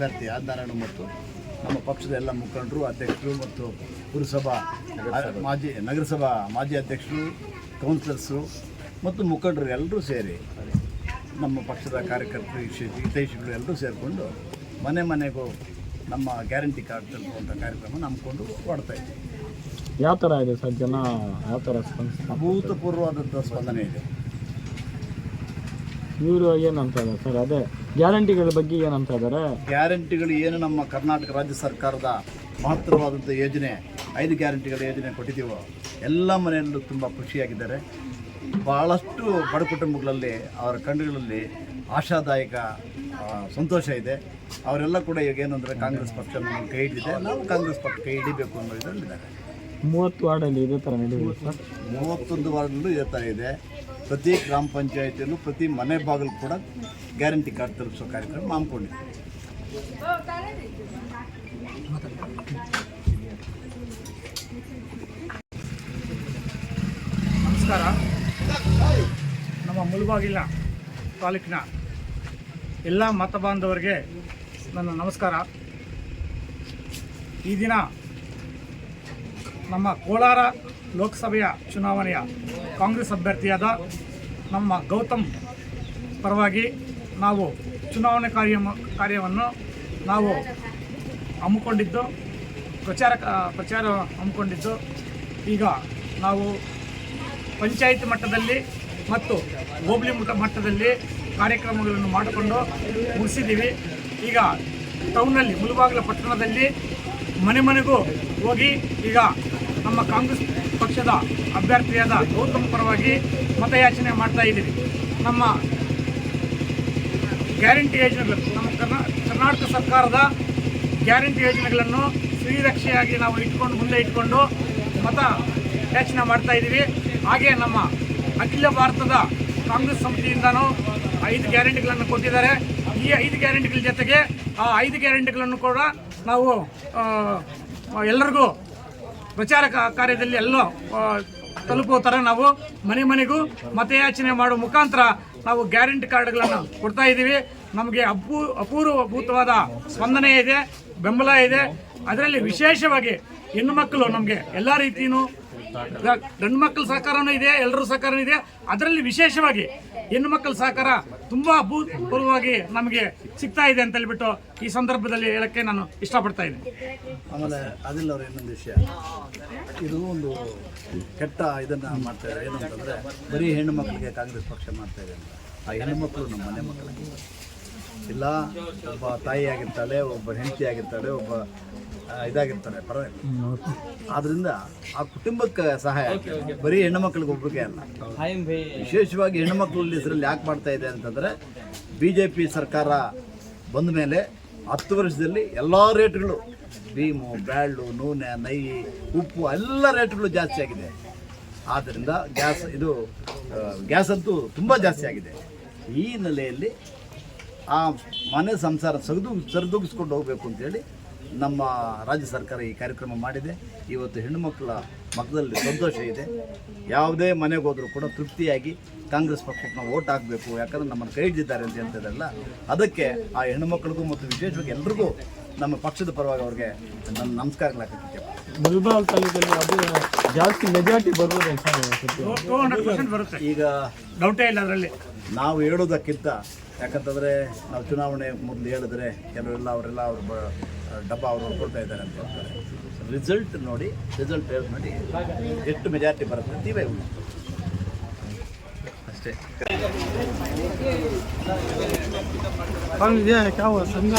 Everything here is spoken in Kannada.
ಅಭ್ಯರ್ಥಿ ಆದಿನಾರಾಯಣ ಮತ್ತು ನಮ್ಮ ಪಕ್ಷದ ಎಲ್ಲ ಮುಖಂಡರು, ಅಧ್ಯಕ್ಷರು ಮತ್ತು ಪುರಸಭಾ ನಗರಸಭಾ ಮಾಜಿ ಅಧ್ಯಕ್ಷರು, ಕೌನ್ಸಿಲರ್ಸು ಮತ್ತು ಮುಖಂಡರು ಎಲ್ಲರೂ ಸೇರಿ ನಮ್ಮ ಪಕ್ಷದ ಕಾರ್ಯಕರ್ತರು, ಹಿತೈಷಿಗಳು ಎಲ್ಲರೂ ಸೇರಿಕೊಂಡು ಮನೆ ಮನೆಗೂ ನಮ್ಮ ಗ್ಯಾರಂಟಿ ಕಾರ್ಡ್ ತಲುಪುವಂಥ ಕಾರ್ಯಕ್ರಮ ನಂಬಿಕೊಂಡು ಮಾಡ್ತಾ ಇದ್ದೀವಿ. ಯಾವ ಥರ ಇದೆ ಸರ್, ಜನ ಯಾವ ಥರ ಅಭೂತಪೂರ್ವವಾದಂಥ ಸ್ಪಂದನೆ ಇದೆ. ಇವರು ಏನಂತ ಇದ್ದಾರೆ ಸರ್, ಅದೇ ಗ್ಯಾರಂಟಿಗಳ ಬಗ್ಗೆ ಏನಂತ ಇದ್ದಾರೆ? ಗ್ಯಾರಂಟಿಗಳು ಏನು ನಮ್ಮ ಕರ್ನಾಟಕ ರಾಜ್ಯ ಸರ್ಕಾರದ ಮಹತ್ತರವಾದಂಥ ಯೋಜನೆ 5 ಗ್ಯಾರಂಟಿಗಳ ಯೋಜನೆ ಕೊಟ್ಟಿದ್ದೀವೋ ಎಲ್ಲ ಮನೆಯಲ್ಲೂ ತುಂಬ ಖುಷಿಯಾಗಿದ್ದಾರೆ. ಭಾಳಷ್ಟು ಬಡ ಕುಟುಂಬಗಳಲ್ಲಿ ಅವರ ಕಣ್ಣುಗಳಲ್ಲಿ ಆಶಾದಾಯಕ ಸಂತೋಷ ಇದೆ. ಅವರೆಲ್ಲ ಕೂಡ ಈಗ ಏನಂದರೆ ಕಾಂಗ್ರೆಸ್ ಪಕ್ಷ ನಮಗೆ ಕೈ ಹಿಡಿದಿದೆ, ನಾವು ಕಾಂಗ್ರೆಸ್ ಪಕ್ಷ ಕೈ ಹಿಡಿಬೇಕು ಅನ್ನೋ ಇದರಲ್ಲಿದ್ದಾರೆ. 30 ವಾರ್ಡಲ್ಲಿ ಇದೇ ಥರ ನಡೆಯುತ್ತೆ ಸರ್. 31 ವಾರ್ಡಲ್ಲೂ ಇದೇ ಥರ ಇದೆ. ಪ್ರತಿ ಗ್ರಾಮ ಪಂಚಾಯಿತಿಯಲ್ಲೂ ಪ್ರತಿ ಮನೆ ಬಾಗಿಲು ಕೂಡ ಗ್ಯಾರಂಟಿ ಕಾರ್ಡ್ ತಲುಪಿಸೋ ಕಾರ್ಯಕ್ರಮ ಹಮ್ಮಿಕೊಂಡಿದ್ದೀವಿ. ನಮಸ್ಕಾರ. ನಮ್ಮ ಮುಳಬಾಗಿಲ ತಾಲೂಕಿನ ಎಲ್ಲ ಮತ ಬಾಂಧವರಿಗೆ ನನ್ನ ನಮಸ್ಕಾರ. ಈ ದಿನ ನಮ್ಮ ಕೋಲಾರ ಲೋಕಸಭೆಯ ಚುನಾವಣೆಯ ಕಾಂಗ್ರೆಸ್ ಅಭ್ಯರ್ಥಿಯಾದ ನಮ್ಮ ಗೌತಮ್ ಪರವಾಗಿ ನಾವು ಚುನಾವಣೆ ಕಾರ್ಯವನ್ನು ನಾವು ಹಮ್ಮಿಕೊಂಡಿದ್ದು, ಪ್ರಚಾರ ಹಮ್ಮಿಕೊಂಡಿದ್ದು. ಈಗ ನಾವು ಪಂಚಾಯಿತಿ ಮಟ್ಟದಲ್ಲಿ ಮತ್ತು ಹೋಬಳಿ ಮಟ್ಟದಲ್ಲಿ ಕಾರ್ಯಕ್ರಮಗಳನ್ನು ಮಾಡಿಕೊಂಡು ಮುಗಿಸಿದ್ದೀವಿ. ಈಗ ಟೌನ್ನಲ್ಲಿ ಮುಳಬಾಗಿಲ ಪಟ್ಟಣದಲ್ಲಿ ಮನೆ ಮನೆಗೂ ಹೋಗಿ ಈಗ ನಮ್ಮ ಕಾಂಗ್ರೆಸ್ ಪಕ್ಷದ ಅಭ್ಯರ್ಥಿಯಾದ ಗೌತಮ್ ಪರವಾಗಿ ಮತಯಾಚನೆ ಮಾಡ್ತಾ ಇದ್ದೀವಿ. ನಮ್ಮ ಗ್ಯಾರಂಟಿ ಯೋಜನೆಗಳು, ನಮ್ಮ ಕರ್ನಾಟಕ ಸರ್ಕಾರದ ಗ್ಯಾರಂಟಿ ಯೋಜನೆಗಳನ್ನು ಶ್ರೀರಕ್ಷೆಯಾಗಿ ನಾವು ಮುಂದೆ ಇಟ್ಕೊಂಡು ಮತ ಯಾಚನೆ ಮಾಡ್ತಾ ಇದ್ದೀವಿ. ಹಾಗೆ ನಮ್ಮ ಅಖಿಲ ಭಾರತದ ಕಾಂಗ್ರೆಸ್ ಸಮಿತಿಯಿಂದನೂ 5 ಗ್ಯಾರಂಟಿಗಳನ್ನು ಕೊಟ್ಟಿದ್ದಾರೆ. ಈ 5 ಗ್ಯಾರಂಟಿಗಳ ಜೊತೆಗೆ ಆ 5 ಗ್ಯಾರಂಟಿಗಳನ್ನು ಕೂಡ ನಾವು ಎಲ್ಲರಿಗೂ ಪ್ರಚಾರ ಕಾರ್ಯದಲ್ಲಿ ಎಲ್ಲ ತಲುಪುವ ಥರ ನಾವು ಮನೆ ಮನೆಗೂ ಮತಯಾಚನೆ ಮಾಡುವ ಮುಖಾಂತರ ನಾವು ಗ್ಯಾರಂಟಿ ಕಾರ್ಡ್ಗಳನ್ನು ಕೊಡ್ತಾ ಇದ್ದೀವಿ. ನಮಗೆ ಅಪೂರ್ವಭೂತವಾದ ಸ್ಪಂದನೆ ಇದೆ, ಬೆಂಬಲ ಇದೆ. ಅದರಲ್ಲಿ ವಿಶೇಷವಾಗಿ ಹೆಣ್ಣು ಮಕ್ಕಳು ನಮಗೆ ಎಲ್ಲ ರೀತಿಯೂ, ಗಂಡು ಮಕ್ಕಳ ಸಹಕಾರನೂ ಇದೆ, ಎಲ್ಲರೂ ಸಹಕಾರನೂ ಇದೆ. ಅದರಲ್ಲಿ ವಿಶೇಷವಾಗಿ ಹೆಣ್ಣು ಮಕ್ಕಳ ಸಹಕಾರ ತುಂಬ ಅಭೂತಪೂರ್ವವಾಗಿ ನಮಗೆ ಸಿಗ್ತಾ ಇದೆ ಅಂತ ಹೇಳ್ಬಿಟ್ಟು ಈ ಸಂದರ್ಭದಲ್ಲಿ ಹೇಳಕ್ಕೆ ನಾನು ಇಷ್ಟಪಡ್ತಾ ಇದ್ದೀನಿ. ಆಮೇಲೆ ಅದಿಲ್ಲ ಅವ್ರು ಇನ್ನೊಂದು ವಿಷಯ, ಇದು ಒಂದು ಕೆಟ್ಟ ಇದನ್ನು ಮಾಡ್ತಾಯಿದ್ದಾರೆ. ಏನು ಅಂತಂದರೆ ಬರೀ ಹೆಣ್ಣು ಮಕ್ಕಳಿಗೆ ಕಾಂಗ್ರೆಸ್ ಪಕ್ಷ ಮಾಡ್ತಾಯಿದೆ ಅಂತ. ಆ ಹೆಣ್ಣು ಮಕ್ಕಳು ನಮ್ಮ ಮನೆ ಮಕ್ಕಳಿಗೆ ಇಲ್ಲ, ಒಬ್ಬ ತಾಯಿ ಆಗಿರ್ತಾಳೆ, ಒಬ್ಬ ಹೆಂಡತಿ ಆಗಿರ್ತಾಳೆ, ಒಬ್ಬ ಇದಾಗಿರ್ತಾರೆ ಪರವಾಗಿಲ್ಲ. ಆದ್ದರಿಂದ ಆ ಕುಟುಂಬಕ್ಕೆ ಸಹಾಯ ಆಗ್ತದೆ, ಬರೀ ಹೆಣ್ಣು ಮಕ್ಕಳಿಗೆ ಒಬ್ಬರಿಗೆ ಅಲ್ಲ. ವಿಶೇಷವಾಗಿ ಹೆಣ್ಣು ಮಕ್ಕಳಲ್ಲಿ ಹೆಸರಲ್ಲಿ ಯಾಕೆ ಮಾಡ್ತಾ ಇದೆ ಅಂತಂದರೆ, BJP ಸರ್ಕಾರ ಬಂದ ಮೇಲೆ 10 ವರ್ಷದಲ್ಲಿ ಎಲ್ಲ ರೇಟ್ಗಳು, ಭೀಮು, ಬ್ಯಾಳ್ಳು, ನೂನೆ, ನೈಯಿ, ಉಪ್ಪು ಎಲ್ಲ ರೇಟ್ಗಳು ಜಾಸ್ತಿ ಆಗಿದೆ. ಆದ್ದರಿಂದ ಗ್ಯಾಸ್ ಅಂತೂ ತುಂಬ ಜಾಸ್ತಿ ಆಗಿದೆ. ಈ ನೆಲೆಯಲ್ಲಿ ಆ ಮನೆ ಸಂಸಾರ ಸರಿದೂಗಿಸ್ಕೊಂಡು ಹೋಗಬೇಕು ಅಂತೇಳಿ ನಮ್ಮ ರಾಜ್ಯ ಸರ್ಕಾರ ಈ ಕಾರ್ಯಕ್ರಮ ಮಾಡಿದೆ. ಇವತ್ತು ಹೆಣ್ಣುಮಕ್ಕಳ ಮಕ್ಕಳಲ್ಲಿ ಸಂತೋಷ ಇದೆ. ಯಾವುದೇ ಮನೆಗೆ ಹೋದರೂ ಕೂಡ ತೃಪ್ತಿಯಾಗಿ ಕಾಂಗ್ರೆಸ್ ಪಕ್ಷಕ್ಕೆ ನಾವು ಓಟ್ ಹಾಕಬೇಕು, ಯಾಕಂದರೆ ನಮ್ಮನ್ನು ಕೈ ಹಿಡಿದಿದ್ದಾರೆ ಅಂತ ಹೇಳ್ತಿದ್ದಾರಲ್ಲ, ಅದಕ್ಕೆ ಆ ಹೆಣ್ಣುಮಕ್ಕಳಿಗೂ ಮತ್ತು ವಿಶೇಷವಾಗಿ ಎಲ್ರಿಗೂ ನಮ್ಮ ಪಕ್ಷದ ಪರವಾಗಿ ಅವ್ರಿಗೆ ನನ್ನ ನಮಸ್ಕಾರಗಳಾಗ್ತದೆ. ಮುಳಬಾಗಿಲು ತಾಲೂಕಲ್ಲಿ ಅದು ಜಾಸ್ತಿ ಮೆಜಾರಿಟಿ ಬರ್ಬೋದು ಬರುತ್ತೆ. ಈಗ ಡೌಟೇ ಇಲ್ಲ ಅದರಲ್ಲಿ. ನಾವು ಹೇಳೋದಕ್ಕಿಂತ, ಯಾಕಂತಂದರೆ ನಾವು ಚುನಾವಣೆ ಮೊದಲು ಹೇಳಿದ್ರೆ ಕೆಲವರೆಲ್ಲ ಅವರೆಲ್ಲ ಅವ್ರ ಡಬ್ಬ ಅವರು ಹೊಡ್ಕೊಳ್ತಾ ಇದ್ದಾರೆ ಅಂತ ಹೇಳ್ತಾರೆ. ರಿಸಲ್ಟ್ ನೋಡಿ ಎಷ್ಟು ಮೆಜಾರಿಟಿ ಬರುತ್ತೆ ನೀವೇ ಅಷ್ಟೇ. ಸಂಘ